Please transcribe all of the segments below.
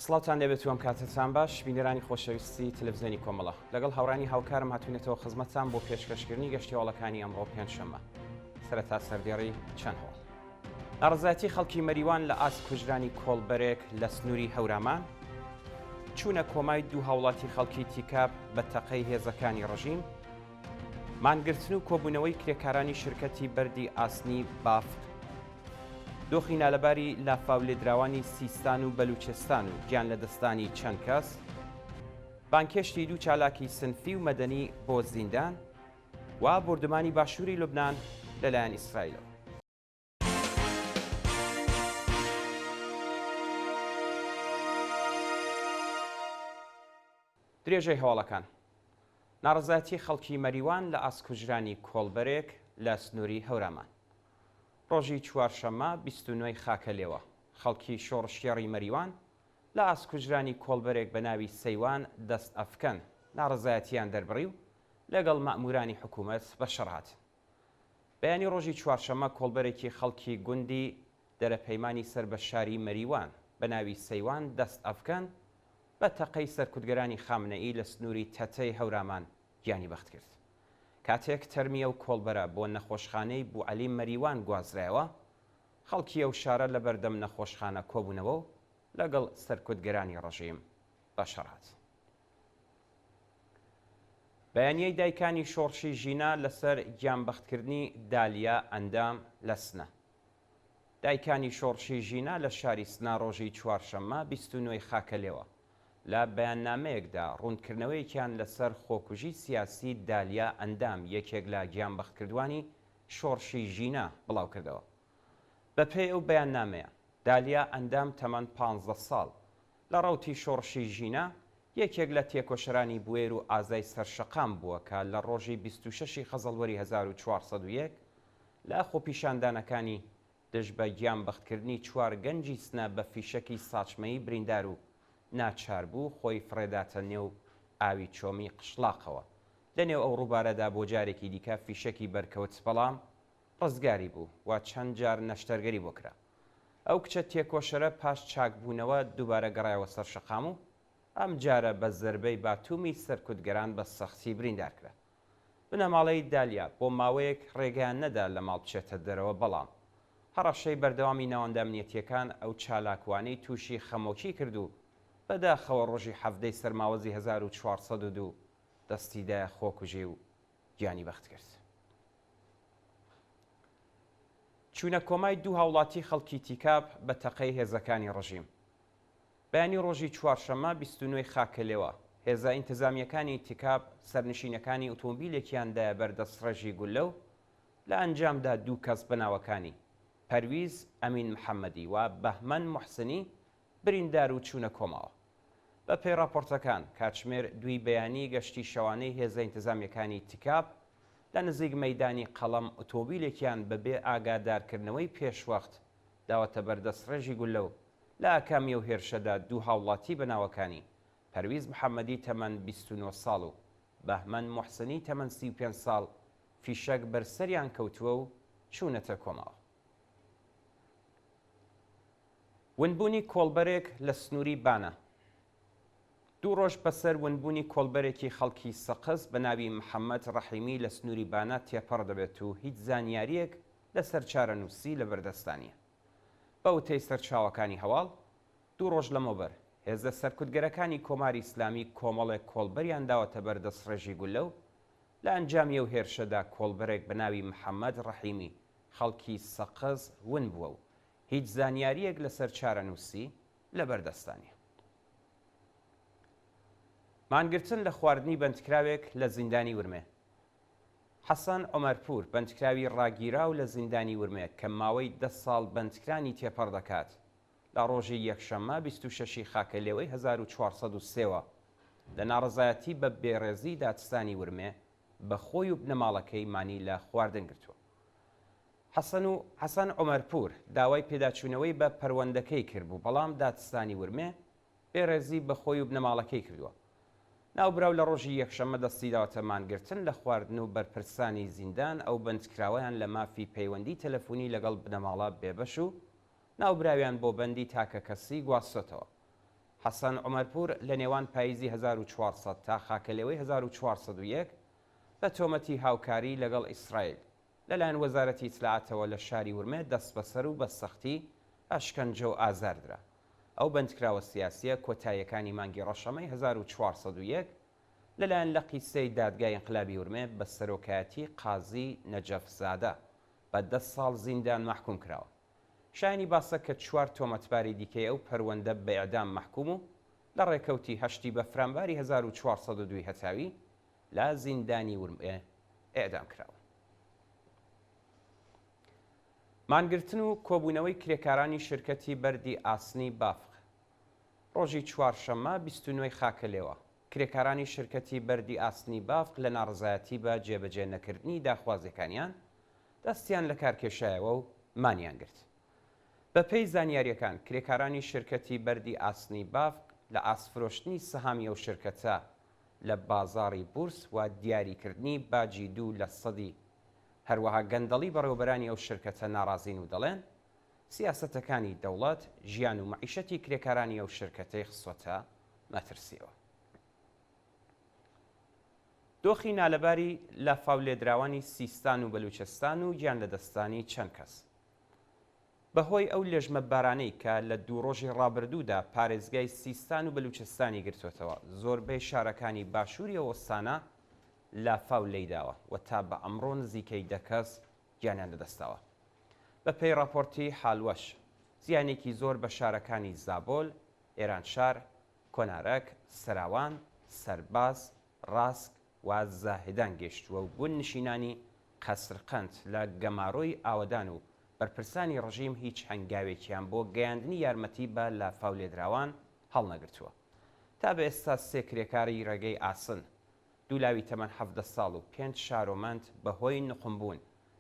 سڵاوتان دەبێت وەم کاتتان باش بینەرانی خۆشەویستی تەلەڤیزیۆنی کۆمەڵە لەگەڵ هاوڕانی هاوکارم هاتوونێتەوە خزمەتتان بۆ پێشکەشکردنی گەشتیاڵەکانی ئەمڕۆ پێنجشەممە سەرەتا سەردێڕی چەند هۆڵ ناڕزایەتی خەڵکی مەریوان لە ئاست کوژرانی کۆڵبەرێک لە سنووری هەورامان چوونە کۆمای دوو هاوڵاتی خەڵکی تیکاب بە تەقەی هێزەکانی ڕژیم مانگرتن و کۆبوونەوەی کرێکارانی شرکەتی بەردی ئاسنی بافق دۆخی نالەباری لافاو لێدراوانی سیستان و بەلوچستان و گیان لە دەستانی چەند کەس بانکێشتی دوو چالاکی سنفی و مەدەنی بۆ زیندان و بردمانی باشووری لوبنان لەلایەن ئیسرائیلەوە. درێژەی هەواڵەکان ناڕزایەتی خەڵکی مەریوان لە ئاسکوژرانی کۆڵبەرێک لە سنووری هەورامان ڕۆژی چوارشەممە 29 خاکە لێوە خەڵکی شۆڕشیێڕی مەریوان لە ئاسکوژرانی کۆڵبەرێک بە ناوی سەیوان دەست ئەفکەن ناڕزایەتیان دەربڕی و لەگەڵ مەئمورانی حکوومەت بە شەڕات. بەیانی ڕۆژی چوارشەممە کۆڵبەرێکی خەڵکی گوندی دەرەپەیمانی سەر بە شاری مەریوان بە ناوی سەیوان دەست ئەفکەن بە تەقەی سەرکوتگەرانی خامنەئی لە سنووری تەتەی هەورامان گیانی بەخت کرد. کاتێک تەرمیە و کۆڵبەرە بۆ نەخۆشخانەی بوعەلی مەریوان گوازرایەوە خەڵکی ئەو شارە لە بەردەم نەخۆشخانە کۆبوونەوە و لەگەڵ سەرکوتگەرانی ڕەژیم بەشەڕات. بەیانیەی دایکانی شۆڕشی ژینا لەسەر گیانبەختکردنی دالیا ئەندام لە سنە. دایکانی شۆڕشی ژینا لە شاری سنا ڕۆژی چوارشەممە 29 خاکە لێوە لە بەیاننامەیەکدا ڕوونکردنەوەیەکیان لەسەر خۆکوژی سیاسی دالیا ئەندام یەکێک لە گیانبەختکردوانی شۆڕشی ژینا بڵاو کردەوە. بەپێی ئەو بەیاننامەیە دالیا ئەندام تەمەن 15 ساڵ لە ڕەوتی شۆڕشی ژینا یەکێک لە تێکۆشەرانی بوێر و ئازای سەرشەقام بووە کە لە ڕۆژی 26 خەزەڵوەری 1401 لە خۆپیشاندانەکانی دژ بە گیانبەختکردنی چوار گەنجی سنە بە فیشەکی ساچمەیی بریندار و ناچار بوو خۆی فرێداتە نێو ئاوی چۆمی قشلاقەوە لە نێو ئەو ڕووبارەدا بۆ جارێکی دیکە فیشەکی بەرکەوت بەڵام ڕزگاری بوو و چەند جار نەشتەرگەری بۆ کرا. ئەو کچە تێکۆشەرە پاش چاکبوونەوە دووبارە گەڕایەوە سەر شەقام و ئەم جارە بە زەربەی باتومی سەرکوتگەران بە سەختی بریندار کرا. بنەماڵەی دالیا بۆ ماوەیەک ڕێگەیان نەدا لە ماڵ بچێتە دەرەوە بەڵام هەڕەشەی بەردەوامی ناوەندە ئەمنیەتیەکان ئەو چالاکوانەی تووشی خەمۆکی کرد و بەداخەوە ڕۆژی هەفتەی سەرماوەزی 1402 دەستیدایە خۆکوژی و گیانی بەخت کرد. چوونە کۆمای دوو هاوڵاتی خەڵکی تیکاب بە تەقەی هێزەکانی ڕژیم. بەیانی ڕۆژی چوارشەممە 29 خاکە لێوە هێزە ئینتزامیەکانی تیکاب سەرنشینەکانی ئۆتۆمبیلێکیاندایە بەردەستڕەژی گولە و لە ئەنجامدا دوو کەس بەناوەکانی پەرویز ئەمین محەممەدی و بەهمەن موحسنی بریندار و چوونە کۆماوە. بە پێی راپۆرتەکان کاتژمێر دوی بەیانی گەشتی شەوانەی هێزە ئینتزامیەکانی تیکاب لە نزیک مەیدانی قەڵەم ئۆتۆمبیلێکیان بەبێ ئاگادارکردنەوەی پێشوەخت داوەتە بەردەستڕێژی گولە و لە ئاکامی و هێرشەدا دوو هاوڵاتی بەناوەکانی پەرویز محەممەدی تەمەن 29 ساڵ و بەهمەن موحسنی تەمەن 35 ساڵ فیشەک بەرسەریان کەوتووە و چوونەتە کۆماوە. ونبوونی کۆڵبەرێک لە سنووری بانە. دوو ڕۆژ بەسەر ونبوونی کۆڵبەرێکی خەڵکی سەقز بە ناوی محەممەد ڕەحیمی لە سنووری بانە تێپەڕ دەبێت و هیچ زانیاریەک لەسەر چارەنووسی لە بەردەستانیە. بە وتەی سەرچاوەکانی هەواڵ دوو ڕۆژ لەمەوبەر هێزە سەرکوتگەرەکانی کۆماری ئیسلامی کۆمەڵێک کۆڵبەریان داوەتە بەردەستڕێژی گولە و لە ئەنجامی و هێرشەدا کۆڵبەرێک بە ناوی محەممەد ڕەحیمی خەڵکی سەقز ون بووە و هیچ زانیاریەک لەسەر چارەنووسی لە بەردەستانیە. مانگرتن لە خواردنی بەندکراوێک لە زیندانی ورمێ. حەسەن عومەرپور بەندکراوی ڕاگیرا و لە زیندانی ورمێ کە ماوەی 10 ساڵ بەندکرانی تێپەڕ دەکات لە ڕۆژی یەکشەممە 26 خاکە لێوەی 1403ەوە لە ناڕزایەتی بە بێڕێزی دادستانی ورمێ بە خۆی و بنەماڵەکەی مانی لە خواردن گرتووە. حەسەن عومەرپور داوای پێداچوونەوەی بە پەروەندەکەی کرد بوو بەڵام دادستانی ورمێ بێڕێزی بە خۆی و بنەماڵەکەی کردووە. ناوبراو لە ڕۆژی یەکشەممە دەستی داوەتە مانگرتن لە خواردن و بەرپرسانی زیندان ئەو بەندکراوەیان لە مافی پەیوەندی تەلەفۆنی لەگەڵ بنەماڵە بێبەش و ناوبراویان بۆ بەندی تاکە کەسی گواستۆتەوە. حەسەن عومەرپور لە نێوان پاییزی 1400 تا خاکەلێوەی 1401 بە تۆمەتی هاوکاری لەگەڵ ئیسرائیل لەلایەن وەزارەتی ئیتلاعاتەوە لە شاری ورمێ دەست بەسەر و بە سەختی ئەشکەنجە و ئازاردرا. ئەو بەندکراوە سیاسیە کۆتاییەکانی مانگی ڕەشەمەی 1401 لەلایەن لە قیسەی دادگای ئینقلابی ورمێ بە سەرۆکایەتی قازی نەجەف زادە بە 10 ساڵ زیندان مەحکوم کراوە. شایانی باسە کە 4 تۆمەتباری دیکەی ئەو پەروەندە بە ئێعدام مەحکوم و لە ڕێکەوتی هەشتی بەفرامباری 1402 هەتاوی لە زیندانی ورمێ ئێعدام کراوە. مانگرتن و کۆبوونەوەی کرێکارانی شرکەتی بەردی ئاسنی بافق. ڕۆژی چوارشەممە 29 خاکەلێوە کرێکارانی شرکەتی بەردی ئاسنی بافق لە ناڕزایەتی بە جێبەجێ نەکردنی داخوازیەکانیان دەستیان لە کارکێشایەوە و مانیان گرت. بە پێی زانیاریەکان کرێکارانی شرکەتی بەردی ئاسنی بافق لە ئاسفرۆشتنی سەهامی ئەو شرکەتە لە بازاڕی بورس و دیاریکردنی باجی 2% هەروەها گەندەڵی بەڕێوەبەرانی ئەو شرکەتە ناڕازین و دەڵێن سیاسەتەکانی دەوڵەت ژیان و مەعیشەتی کرێکارانی ئەو شرکەتەی خسوەتە مەترسیەوە. دۆخی نالەباری لە فاولێدراوانی سیستان و بەلوچستان و گیان لەدەستانی چەند کەس بەهۆی ئەو لێژمە بارانەی کە لە دوو ڕۆژی ڕابردوودا پارێزگای سیستان و بەلوچستانی گرتوێتەوە زۆربەی شارەکانی باشووری ئەوەستانە لا فاولەیداوە و تا بە ئەمڕۆ نزیکەی 10 کەس گیانیان لەدەستاوە. بە پێی راپۆرتی حالوەش زیانێکی زۆر بە شارەکانی زابۆل، ئێرانشار، کۆنارەک، سەراوان، سەرباز، ڕاسک و زاهدان گەشتووە و بوون نشینانی قەسرقەند لە گەماڕۆی ئاوەدان و بەرپرسانی ڕژیم هیچ هەنگاوێکیان بۆ گەیاندنی یارمەتی بە لا فاولێدراوان هەڵنەگرتووە. تا بە ئێستا 3 کرێکاری ڕێگەی ئاسن دوولاوی تەمەن 17 ساڵ و 5 شارۆمەند بەهۆی نقمبوون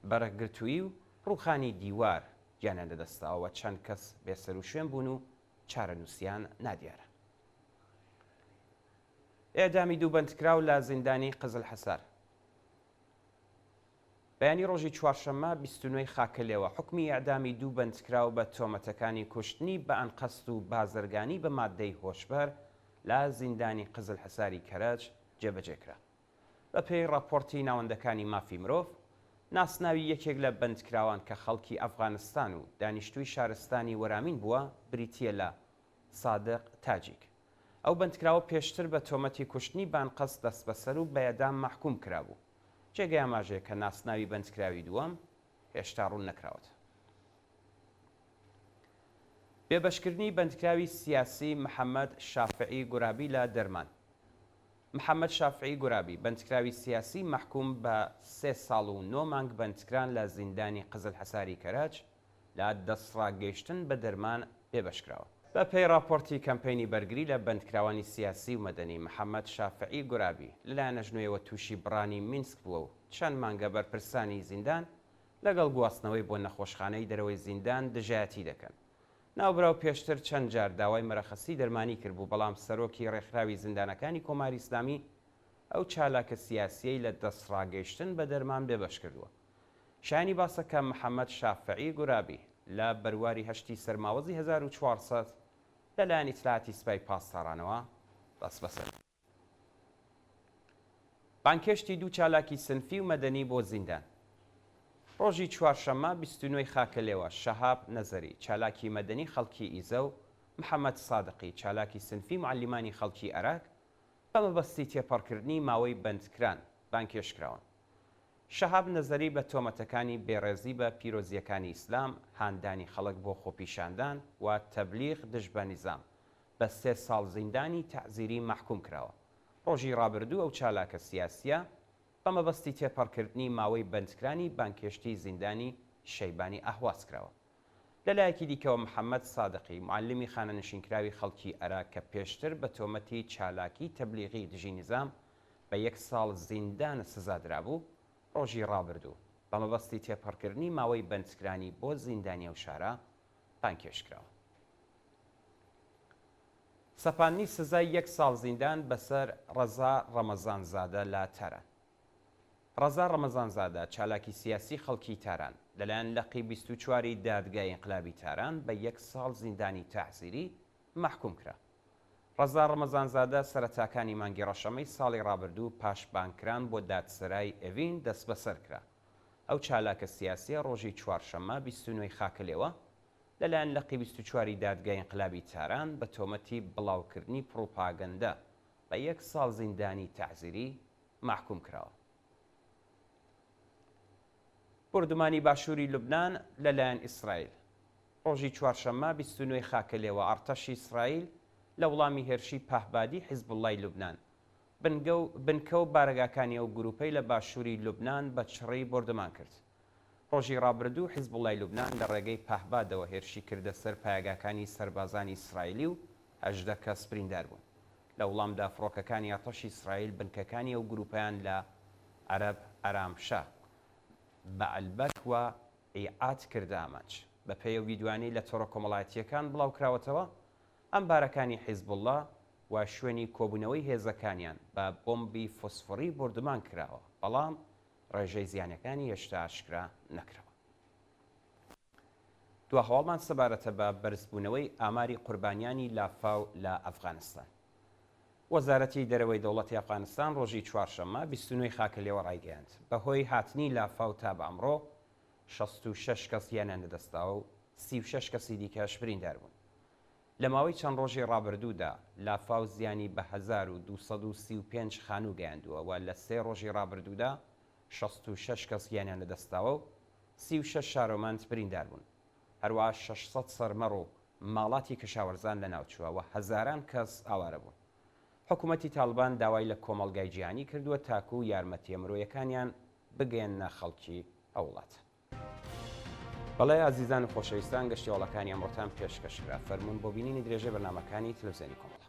بەرەگرتووی و ڕووخانی دیوار گیانیان لەدەستاوە چەند کەس بێسەر و شوێن بوون و چارەنووسیان نادیارە. ئێدامی دوو بەندکراو لە زیندانی قزل حەسار. بەیانی ڕۆژی چوارشەممە 29 خاکەلێوە حکمی ئەعدامی دوو بەندکراو بە تۆمەتەکانی کوشتنی بە ئەنقەست و بازرگانی بە مادەی هۆشبەر لە زیندانی قزل حەساری کەرەج جێبەجێکرا. بە پێی راپۆرتی ناوەندەکانی مافی مرۆڤ ناسناوی یەکێک لە بەندکراوان کە خەڵکی ئەفغانستان و دانیشتووی شارستانی وەرامین بووە بریتیە لە سادق تاجیک. ئەو بەندکراوە پێشتر بە تۆمەتی کوشتنی بانقەست دەست بەسەر و بەیەدام مەحکوم کرابوو. جێگەی ئاماژەیە کە ناسناوی بەندکراوی دووەم هێشتا ڕوون نەکراوەتە. بێبەشکردنی بەندکراوی سیاسی محەممەد شافعی گورابی لە دەرمان. محەممەد شافعی گورابی بەندکراوی سیاسی مەحکوم بە 3 ساڵ و 9 مانگ بەندکران لە زیندانی قزل حەساری کەرەج لە دەستڕاگەیشتن بە دەرمان بێبەشکراوە. بە پێی راپۆرتی کەمپینی بەرگری لە بەندکراوانی سیاسی و مەدەنی محەممەد شافعی گورابی لەلایەن نەژنوێەوە تووشی بڕانی مینسک بووە و چەند مانگە بەرپرسانی زیندان لەگەڵ گواستنەوەی بۆ نەخۆشخانەی دەرەوەی زیندان دژایەتی دەکەن. ناوبراو پێشتر چەند جار داوای مەرەخەسی دەرمانی کرد بوو بەڵام سەرۆکی ڕێکخراوی زیندانەکانی کۆماری ئیسلامی ئەو چالاکە سیاسیەی لە دەستڕاگەیشتن بە دەرمان بێبەش کردووە. شایانی باسەکە محەممەد شافعی گورابی لە بەرواری هەشتی سەرماوەزی 1400 لەلایەن ئیتلاعاتی سوپای پاسدارانەوە دەست بەسەر. بانکێشتی دوو چالاکی سنفی و مەدەنی بۆ زیندان. ڕۆژی چوارشەممە 29 خاکەلێوە شەهاب نەزەری چالاکی مەدەنی خەڵکی ئیزە و محەممەد سادقی چالاکی سنفی معلیمانی خەڵکی عێراق بە مەبەستی تێپەڕکردنی ماوەی بەندکران بانکێشکراون. شەهاب نەزەری بە تۆمەتەکانی بێڕێزی بە پیرۆزیەکانی ئیسلام، هاندانی خەڵک بۆ خۆپیشاندان و تەبلیغ دژ بە نیزام بە 3 ساڵ زیندانی تەعزیری مەحکوم کراوە. ڕۆژی ڕابردوو ئەو چالاکە سیاسیە بە مەبەستی تێپەڕکردنی ماوەی بەندکرانی بانکێشتی زیندانی شەیبانی ئەهواز کراوە. لەلایەکی دیکەوە محەممەد سادقی معلمی خانەنشینکراوی خەڵکی عێراق کە پێشتر بە تۆمەتی چالاکی تەبلیغی دژی نیزام بە 1 ساڵ زیندانە سزادرابوو ڕۆژی ڕابردوو بە مەبەستی تێپەڕکردنی ماوەی بەندکرانی بۆ زیندانی ئەو شارە بانکێشکراوە. سەپاندنی سزای 1 ساڵ زیندان بەسەر ڕەزا ڕەمەزانزادە لە تەرەن. ڕەزا ڕەمەزانزادە چالاکی سیاسی خەڵکی تاران لەلایەن لەقی 24 دادگای ئینقلابی تاران بە 1 ساڵ زیندانی تەعزیری مەحکوم کرا. ڕەزا ڕەمەزانزادە سەرەتاکانی مانگی ڕەشەمەی ساڵی ڕابردوو پاشبانکران بۆ دادسەرای ئەڤین دەست بەسەر کرا. ئەو چالاکە سیاسیە ڕۆژی چوارشەممە 29 خاکەلێوە لەلایەن لەقی 24 دادگای ئینقلابی تاران بە تۆمەتی بڵاوکردنی پڕۆپاگەندە بە 1 ساڵ زیندانی تەعزیری ماحکوم کراوە. بردومانی باشووری لوبنان لەلایەن ئیسرائیل ڕۆژی چوارشەممە 29 خاکەلێوە ئەرتەشی ئیسرائیل لە وڵامی هێرشی پاهبادی حیزب اللای لوبنان بنکە و بارەگاکانی ئەو گروپەی لە باشووری لوبنان بە چڕی بردومان کرد. ڕۆژی ڕابردوو حیزب اللای لوبنان لە ڕێگەی پاهبادەوە هێرشی کردە سەر پایگاکانی سەربازانی ئیسرائیلی و 18 کەس بریندار بوون. لە وڵامدا فڕۆکەکانی ئەرتەشی ئیسرائیل بنکەکانی ئەو گروپیان لە عەرەب ئارامشە بە ئەلبەک و عیعات کردە ئاماج. بە پێی ویددیوانی لە تۆڕە کۆمەڵایەتیەکان بڵاو کراوەتەوە ئەم بارەکانی حیزب الله و شوێنی کۆبوونەوەی هێزەکانیان بە بۆمبی فۆسفۆری بردومان کراوە، بەڵام ڕێژەی زیانەکانی هێشتا ئاشکرا نەکرەوە. دو هەواڵمان سەبارەتە بە بەرزبوونەوەی ئاماری قوربانیانی لافاو لە ئەفغانستان. وەزارەتی دەرەوەی دەوڵەتی ئەفغانستان ڕۆژی چوارشەممە 29 خاکەلێوە ڕایگەیاند بەهۆی هاتنی لافاو تا بە ئەمڕۆ 66 کەس یانیان لەدەستاوە و 36 کەسی دیکەش بریندار بوون. لە ماوەی چەند ڕۆژی ڕابردوودا لافاو زیانی بە 1235 خانوو گەیاندووە و لە 3 ڕۆژی ڕابردوودا 66 کەس یانیان لەدەستاوە و 36 شارۆمەند بریندار بوون. هەروە 600 سەرمەڕ و ماڵاتی کەشاوەرزان لە ناوچووە و هەزاران کەس ئاوارە بوون. حکوومەتی تاڵبان داوای لە کۆمەڵگای جیهانی کردووە تاکو و یارمەتیە مرۆیەکانیان بگەێنە خەڵکی ئەو وڵاتە. بەڵێ ئازیزان و خۆشەویستان گەشتیاڵەکانی ئەمڕۆتان پێشکەشکرا. فەرموون بۆ بینینی درێژەی بەرنامەکانی تەلەڤیزیۆنی کۆمەڵ.